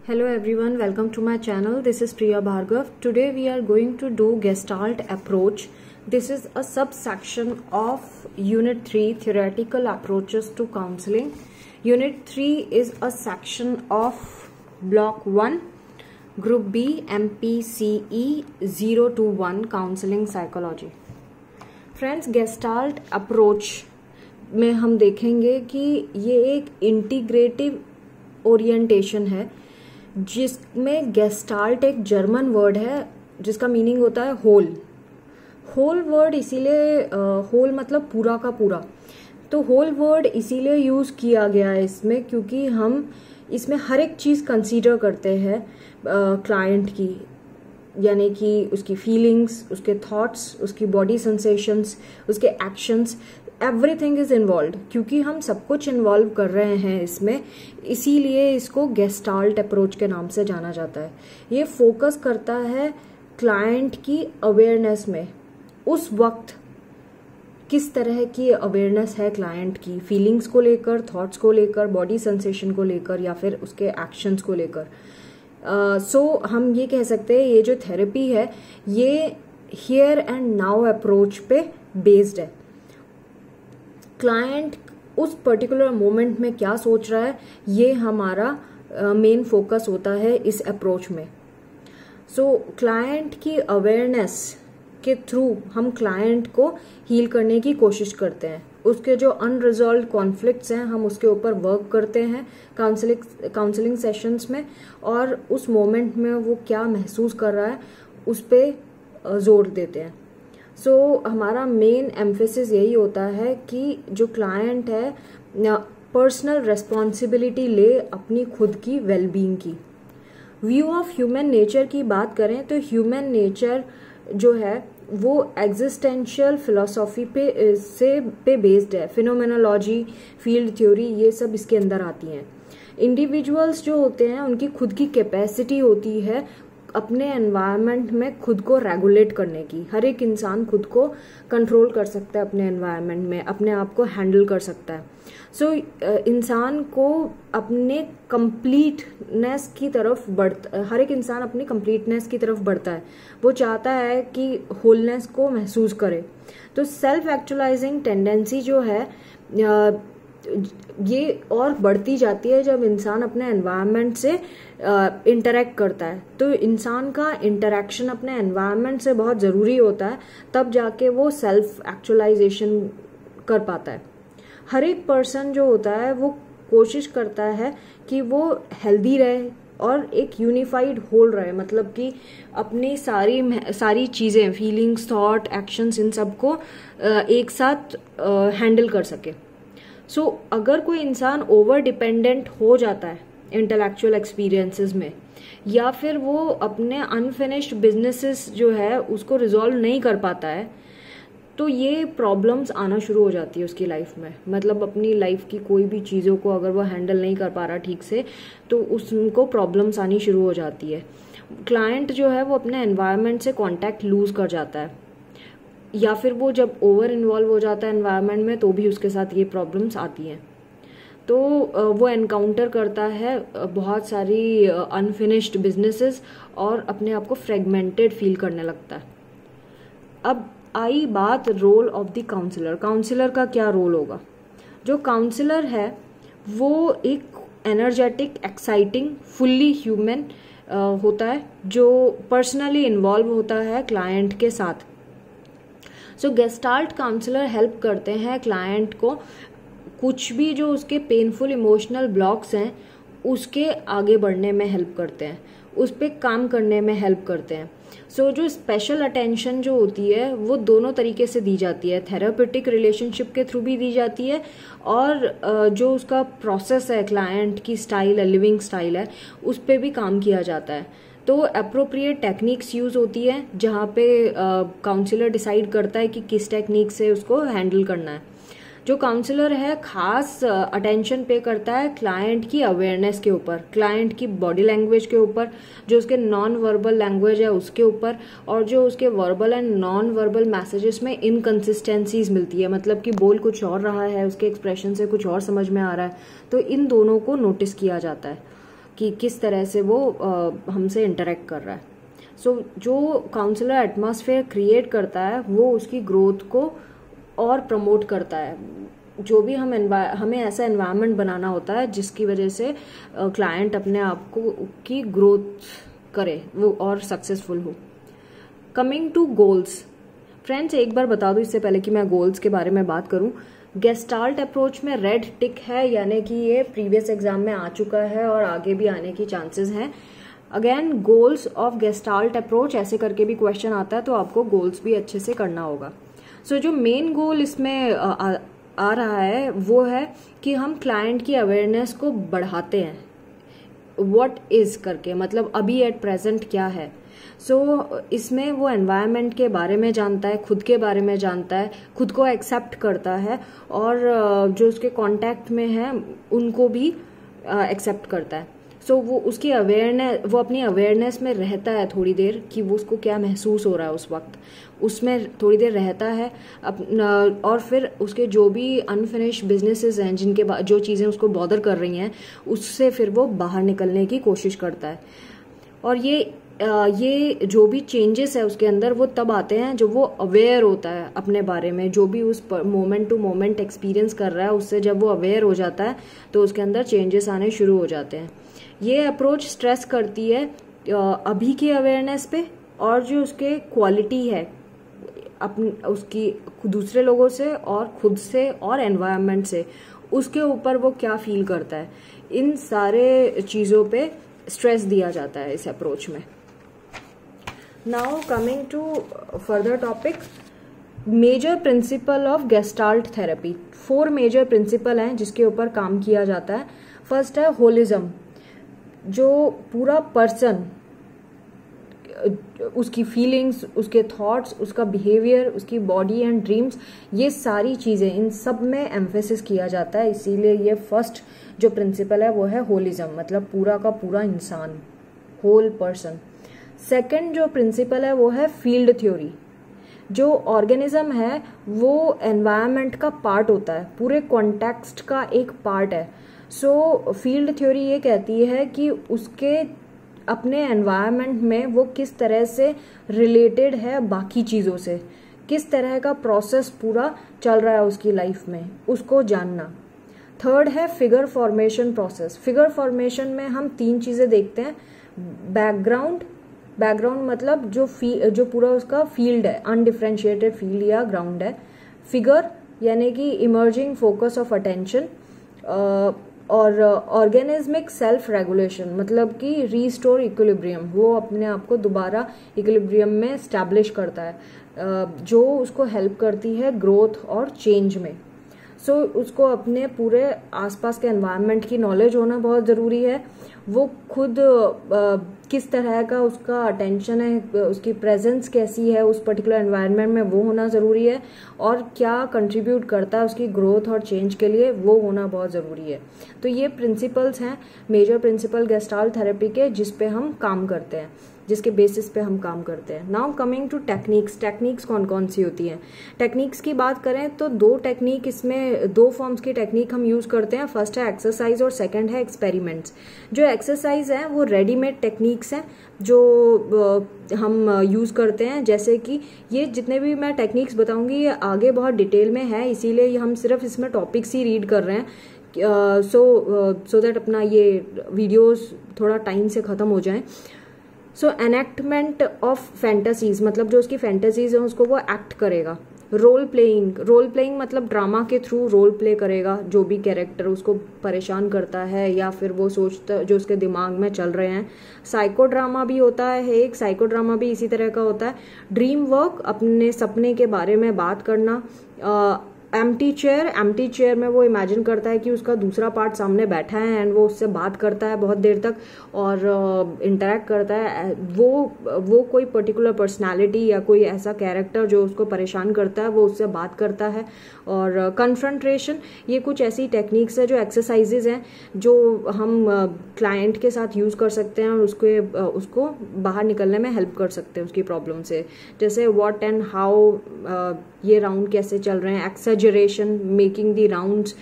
Hello everyone, welcome to my channel. This is Priya Bhargav. Today we are going to do Gestalt approach. This is a subsection of Unit 3, Theoretical Approaches to Counseling. Unit 3 is a section of Block 1, Group B, MPCE 0 to 1, Counseling Psychology. Friends, Gestalt approach में हम देखेंगे कि ये एक integrative orientation है जिसमें gestalt एक German word है जिसका मीनिंग होता है होल वर्ड, इसीलिए होल मतलब पूरा का पूरा। तो होल वर्ड इसीलिए यूज किया गया है इसमें क्योंकि हम इसमें हर एक चीज कंसीडर करते हैं क्लाइंट की, यानी कि उसकी फीलिंग्स, उसके थॉट्स, उसकी बॉडी सेंसेशंस, उसके एक्शंस, एवरीथिंग इज इन्वॉल्व। क्योंकि हम सब कुछ इन्वॉल्व कर रहे हैं इसमें, इसीलिए इसको गेस्टाल्ट अप्रोच के नाम से जाना जाता है। ये फोकस करता है क्लाइंट की अवेयरनेस में, उस वक्त किस तरह की अवेयरनेस है क्लाइंट की, फीलिंग्स को लेकर, थॉट्स को लेकर, बॉडी सेंसेशन को लेकर या फिर उसके एक्शंस को लेकर। सो हम ये कह सकते हैं ये जो थेरेपी है ये हियर एंड नाउ अप्रोच पे बेस्ड है। क्लाइंट उस पर्टिकुलर मोमेंट में क्या सोच रहा है ये हमारा मेन फोकस होता है इस अप्रोच में। सो क्लाइंट की अवेयरनेस के थ्रू हम क्लाइंट को हील करने की कोशिश करते हैं। उसके जो अनरिजॉल्व कॉन्फ्लिक्ट्स हैं हम उसके ऊपर वर्क करते हैं काउंसलिंग सेशंस में, और उस मोमेंट में वो क्या महसूस कर रहा है उस पर जोर देते हैं। सो हमारा मेन एम्फेसिस यही होता है कि जो क्लाइंट है पर्सनल रेस्पॉन्सिबिलिटी ले अपनी खुद की वेलबींग की। व्यू ऑफ ह्यूमन नेचर की बात करें तो ह्यूमन नेचर जो है वो एग्जिस्टेंशियल फिलोसॉफी पे बेस्ड है। फिनोमेनोलॉजी, फील्ड थ्योरी, ये सब इसके अंदर आती हैं। इंडिविजुअल्स जो होते हैं उनकी खुद की कैपेसिटी होती है अपने एनवायरनमेंट में खुद को रेगुलेट करने की। हर एक इंसान खुद को कंट्रोल कर सकता है अपने एनवायरनमेंट में, अपने आप को हैंडल कर सकता है। सो इंसान को अपने कंप्लीटनेस की तरफ हर एक इंसान अपनी कंप्लीटनेस की तरफ बढ़ता है। वो चाहता है कि होलनेस को महसूस करे। तो सेल्फ एक्चुअलाइजिंग टेंडेंसी जो है ये और बढ़ती जाती है जब इंसान अपने एनवायरनमेंट से इंटरेक्ट करता है। तो इंसान का इंटरेक्शन अपने एनवायरनमेंट से बहुत ज़रूरी होता है, तब जाके वो सेल्फ एक्चुअलाइजेशन कर पाता है। हर एक पर्सन जो होता है वो कोशिश करता है कि वो हेल्दी रहे और एक यूनिफाइड होल रहे, मतलब कि अपनी सारी चीज़ें, फीलिंग्स, थॉट, एक्शंस, इन सबको एक साथ हैंडल कर सके। सो अगर कोई इंसान ओवर डिपेंडेंट हो जाता है इंटेलेक्चुअल एक्सपीरियंसेस में, या फिर वो अपने अनफिनिश्ड बिजनेसेस जो है उसको रिजॉल्व नहीं कर पाता है, तो ये प्रॉब्लम्स आना शुरू हो जाती है उसकी लाइफ में। मतलब अपनी लाइफ की कोई भी चीज़ों को अगर वो हैंडल नहीं कर पा रहा ठीक से तो उसको प्रॉब्लम्स आनी शुरू हो जाती है। क्लाइंट जो है वो अपने एनवायरनमेंट से कॉन्टैक्ट लूज कर जाता है, या फिर वो जब ओवर इन्वॉल्व हो जाता है एनवायरनमेंट में तो भी उसके साथ ये प्रॉब्लम्स आती हैं। तो वो एनकाउंटर करता है बहुत सारी अनफिनिश्ड बिजनेसेस और अपने आप को फ्रेगमेंटेड फील करने लगता है। अब आई बात role of the counsellor. Counsellor का क्या रोल होगा? जो काउंसलर है वो एक एनर्जेटिक, एक्साइटिंग, फुल्ली ह्यूमन होता है जो पर्सनली इन्वॉल्व होता है क्लाइंट के साथ। सो गेस्टाल्ट काउंसलर हेल्प करते हैं क्लाइंट को कुछ भी जो उसके पेनफुल इमोशनल ब्लॉक्स हैं उसके आगे बढ़ने में हेल्प करते हैं, उस पर काम करने में हेल्प करते हैं। सो जो स्पेशल अटेंशन जो होती है वो दोनों तरीके से दी जाती है। थेरापेटिक रिलेशनशिप के थ्रू भी दी जाती है, और जो उसका प्रोसेस है, क्लाइंट की स्टाइल है, लिविंग स्टाइल है, उस पर भी काम किया जाता है। तो अप्रोप्रिएट टेक्निक्स यूज होती है जहाँ पे काउंसलर डिसाइड करता है कि किस टेक्निक से उसको हैंडल करना है। जो काउंसलर है खास अटेंशन पे करता है क्लाइंट की अवेयरनेस के ऊपर, क्लाइंट की बॉडी लैंग्वेज के ऊपर, जो उसके नॉन वर्बल लैंग्वेज है उसके ऊपर, और जो उसके verbal and non verbal messages में इनकंसिस्टेंसीज मिलती है, मतलब कि बोल कुछ और रहा है, उसके एक्सप्रेशन से कुछ और समझ में आ रहा है, तो इन दोनों को नोटिस किया जाता है। कि किस तरह से वो हमसे इंटरेक्ट कर रहा है। सो जो काउंसलर एटमॉस्फेयर क्रिएट करता है वो उसकी ग्रोथ को और प्रमोट करता है। जो भी हमें ऐसा एनवायरनमेंट बनाना होता है जिसकी वजह से क्लाइंट अपने आप को की ग्रोथ करे, वो और सक्सेसफुल हो। कमिंग टू गोल्स, फ्रेंड्स एक बार बता दूं इससे पहले कि मैं गोल्स के बारे में बात करूं, गेस्टाल्ट अप्रोच में रेड टिक है, यानी कि ये प्रीवियस एग्जाम में आ चुका है और आगे भी आने की चांसेस हैं। Again goals of gestalt approach ऐसे करके भी क्वेश्चन आता है, तो आपको गोल्स भी अच्छे से करना होगा। सो जो मेन गोल इसमें आ रहा है वो है कि हम क्लाइंट की अवेयरनेस को बढ़ाते हैं, व्हाट इज करके, मतलब अभी एट प्रेजेंट क्या है। सो इसमें वो एनवायरनमेंट के बारे में जानता है, खुद के बारे में जानता है, खुद को एक्सेप्ट करता है और जो उसके कांटेक्ट में है उनको भी एक्सेप्ट करता है। सो वो उसकी अवेयरनेस, वो अपनी अवेयरनेस में रहता है थोड़ी देर कि वो उसको क्या महसूस हो रहा है उस वक्त, उसमें थोड़ी देर रहता है और फिर उसके जो भी अनफिनिश बिजनेसेस हैं, जिनके जो चीज़ें उसको बॉदर कर रही हैं, उससे फिर वो बाहर निकलने की कोशिश करता है। और ये जो भी चेंजेस है उसके अंदर वो तब आते हैं जब वो अवेयर होता है अपने बारे में, जो भी उस मोमेंट टू मोमेंट एक्सपीरियंस कर रहा है उससे जब वो अवेयर हो जाता है तो उसके अंदर चेंजेस आने शुरू हो जाते हैं। ये अप्रोच स्ट्रेस करती है अभी की अवेयरनेस पे और जो उसके क्वालिटी है उसकी दूसरे लोगों से और खुद से और एनवायरनमेंट से, उसके ऊपर वो क्या फील करता है, इन सारे चीज़ों पे स्ट्रेस दिया जाता है इस अप्रोच में। Now coming to further topic, major principle of gestalt therapy. 4 major principle हैं जिसके ऊपर काम किया जाता है। फर्स्ट है होलिज्म, जो पूरा पर्सन, उसकी फीलिंग्स, उसके थॉट्स, उसका बिहेवियर, उसकी बॉडी एंड ड्रीम्स, ये सारी चीज़ें, इन सब में एम्फेसिस किया जाता है। इसीलिए ये फर्स्ट जो प्रिंसिपल है वो है होलिज्म, मतलब पूरा का पूरा इंसान, होल पर्सन। सेकंड जो प्रिंसिपल है वो है फील्ड थ्योरी। जो ऑर्गेनिज्म है वो एनवायरनमेंट का पार्ट होता है, पूरे कॉन्टेक्स्ट का एक पार्ट है। सो फील्ड थ्योरी ये कहती है कि उसके अपने एनवायरनमेंट में वो किस तरह से रिलेटेड है बाकी चीज़ों से, किस तरह का प्रोसेस पूरा चल रहा है उसकी लाइफ में, उसको जानना। थर्ड है figure formation process. Figure formation में हम 3 चीज़ें देखते हैं। बैकग्राउंड मतलब जो पूरा उसका फील्ड है, अनडिफरेंशिएटेड फील्ड या ग्राउंड है। फिगर यानी कि इमर्जिंग फोकस ऑफ अटेंशन, और ऑर्गेनिज्मिक सेल्फ रेगुलेशन मतलब कि रीस्टोर इक्विलिब्रियम, वो अपने आप को दोबारा इक्विलिब्रियम में स्टैब्लिश करता है, जो उसको हेल्प करती है ग्रोथ और चेंज में। सो उसको अपने पूरे आसपास के एनवायरनमेंट की नॉलेज होना बहुत ज़रूरी है। वो खुद किस तरह का उसका अटेंशन है, उसकी प्रेजेंस कैसी है उस पर्टिकुलर एनवायरनमेंट में, वो होना ज़रूरी है। और क्या कंट्रीब्यूट करता है उसकी ग्रोथ और चेंज के लिए, वो होना बहुत ज़रूरी है। तो ये प्रिंसिपल्स हैं, मेजर प्रिंसिपल गेस्टाल्ट थेरेपी के, जिस पे हम काम करते हैं, जिसके बेसिस पे हम काम करते हैं। Now coming to techniques. Techniques कौन कौन सी होती हैं? टेक्निक्स की बात करें तो 2 टेक्निक, इसमें 2 फॉर्म्स की टेक्निक हम यूज़ करते हैं। फर्स्ट है एक्सरसाइज और सेकंड है एक्सपेरिमेंट्स। जो एक्सरसाइज हैं वो रेडीमेड टेक्निक्स हैं जो हम यूज़ करते हैं। जैसे कि ये जितने भी मैं टेक्निक्स बताऊंगी ये आगे बहुत डिटेल में है, इसीलिए हम सिर्फ इसमें टॉपिक्स ही रीड कर रहे हैं सो दैट अपना ये वीडियोस थोड़ा टाइम से ख़त्म हो जाएं। सो एनेक्टमेंट ऑफ फैंटेसीज, मतलब जो उसकी फैंटेसीज हैं उसको वो एक्ट करेगा। रोल प्लेइंग मतलब ड्रामा के थ्रू रोल प्ले करेगा, जो भी कैरेक्टर उसको परेशान करता है या फिर वो सोचता, जो उसके दिमाग में चल रहे हैं। साइको ड्रामा भी होता है एक, साइको ड्रामा भी इसी तरह का होता है। ड्रीम वर्क, अपने सपने के बारे में बात करना। एम्प्टी चेयर में वो इमेजिन करता है कि उसका दूसरा पार्ट सामने बैठा है एंड वो उससे बात करता है बहुत देर तक और इंटरेक्ट करता है। वो कोई पर्टिकुलर पर्सनालिटी या कोई ऐसा कैरेक्टर जो उसको परेशान करता है वो उससे बात करता है। और कन्फ्रंट्रेशन, ये कुछ ऐसी टेक्निक्स है जो एक्सरसाइजेज हैं जो हम क्लाइंट के साथ यूज़ कर सकते हैं और उसको बाहर निकलने में हेल्प कर सकते हैं उसकी प्रॉब्लम से। जैसे व्हाट एंड हाउ, ये राउंड कैसे चल रहे हैं, exaggeration, making the rounds,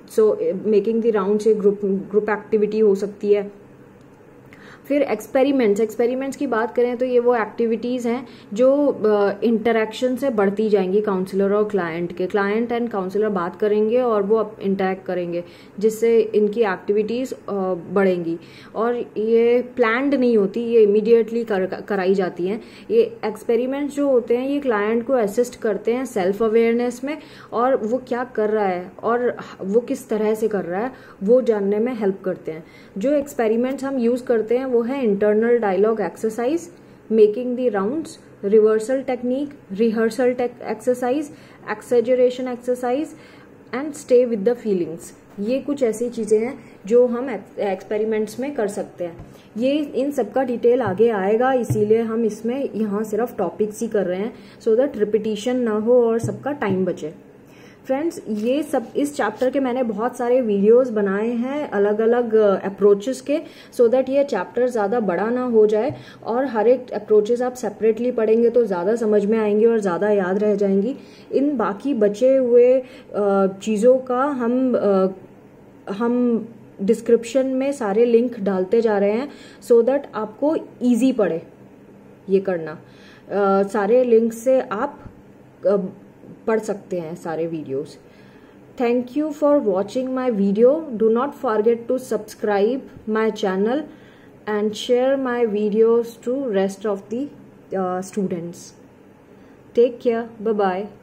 so making the rounds एक ग्रुप एक्टिविटी हो सकती है। फिर एक्सपेरिमेंट्स की बात करें तो ये वो एक्टिविटीज़ हैं जो इंटरेक्शन से बढ़ती जाएंगी काउंसलर और क्लाइंट एंड काउंसलर बात करेंगे और वो इंटरेक्ट करेंगे, जिससे इनकी एक्टिविटीज़ बढ़ेंगी। और ये प्लान्ड नहीं होती, ये इमीडिएटली कराई जाती हैं। ये एक्सपेरिमेंट्स जो होते हैं ये क्लाइंट को असिस्ट करते हैं सेल्फ अवेयरनेस में, और वो क्या कर रहा है और वो किस तरह से कर रहा है वो जानने में हेल्प करते हैं। जो एक्सपेरिमेंट्स हम यूज़ करते हैं वो है internal dialogue exercise, making the rounds, reversal technique, rehearsal exercise, exaggeration exercise and stay with the feelings. ये कुछ ऐसी चीजें हैं जो हम एक्सपेरिमेंट्स में कर सकते हैं। ये इन सब का डिटेल आगे आएगा, इसीलिए हम इसमें यहाँ सिर्फ टॉपिक्स ही कर रहे हैं, सो दैट रिपीटिशन ना हो और सबका टाइम बचे। फ्रेंड्स, ये सब इस चैप्टर के मैंने बहुत सारे वीडियोस बनाए हैं अलग अलग अप्रोचेस के, सो दैट ये चैप्टर ज़्यादा बड़ा ना हो जाए, और हर एक अप्रोचेस आप सेपरेटली पढ़ेंगे तो ज़्यादा समझ में आएंगी और ज़्यादा याद रह जाएंगी। इन बाकी बचे हुए चीज़ों का हम डिस्क्रिप्शन में सारे लिंक डालते जा रहे हैं, सो दैट आपको ईजी पड़े ये करना। सारे लिंक से आप पढ़ सकते हैं सारे videos. Thank you for watching my video. Do not forget to subscribe my channel and share my videos to rest of the students. Take care, bye bye.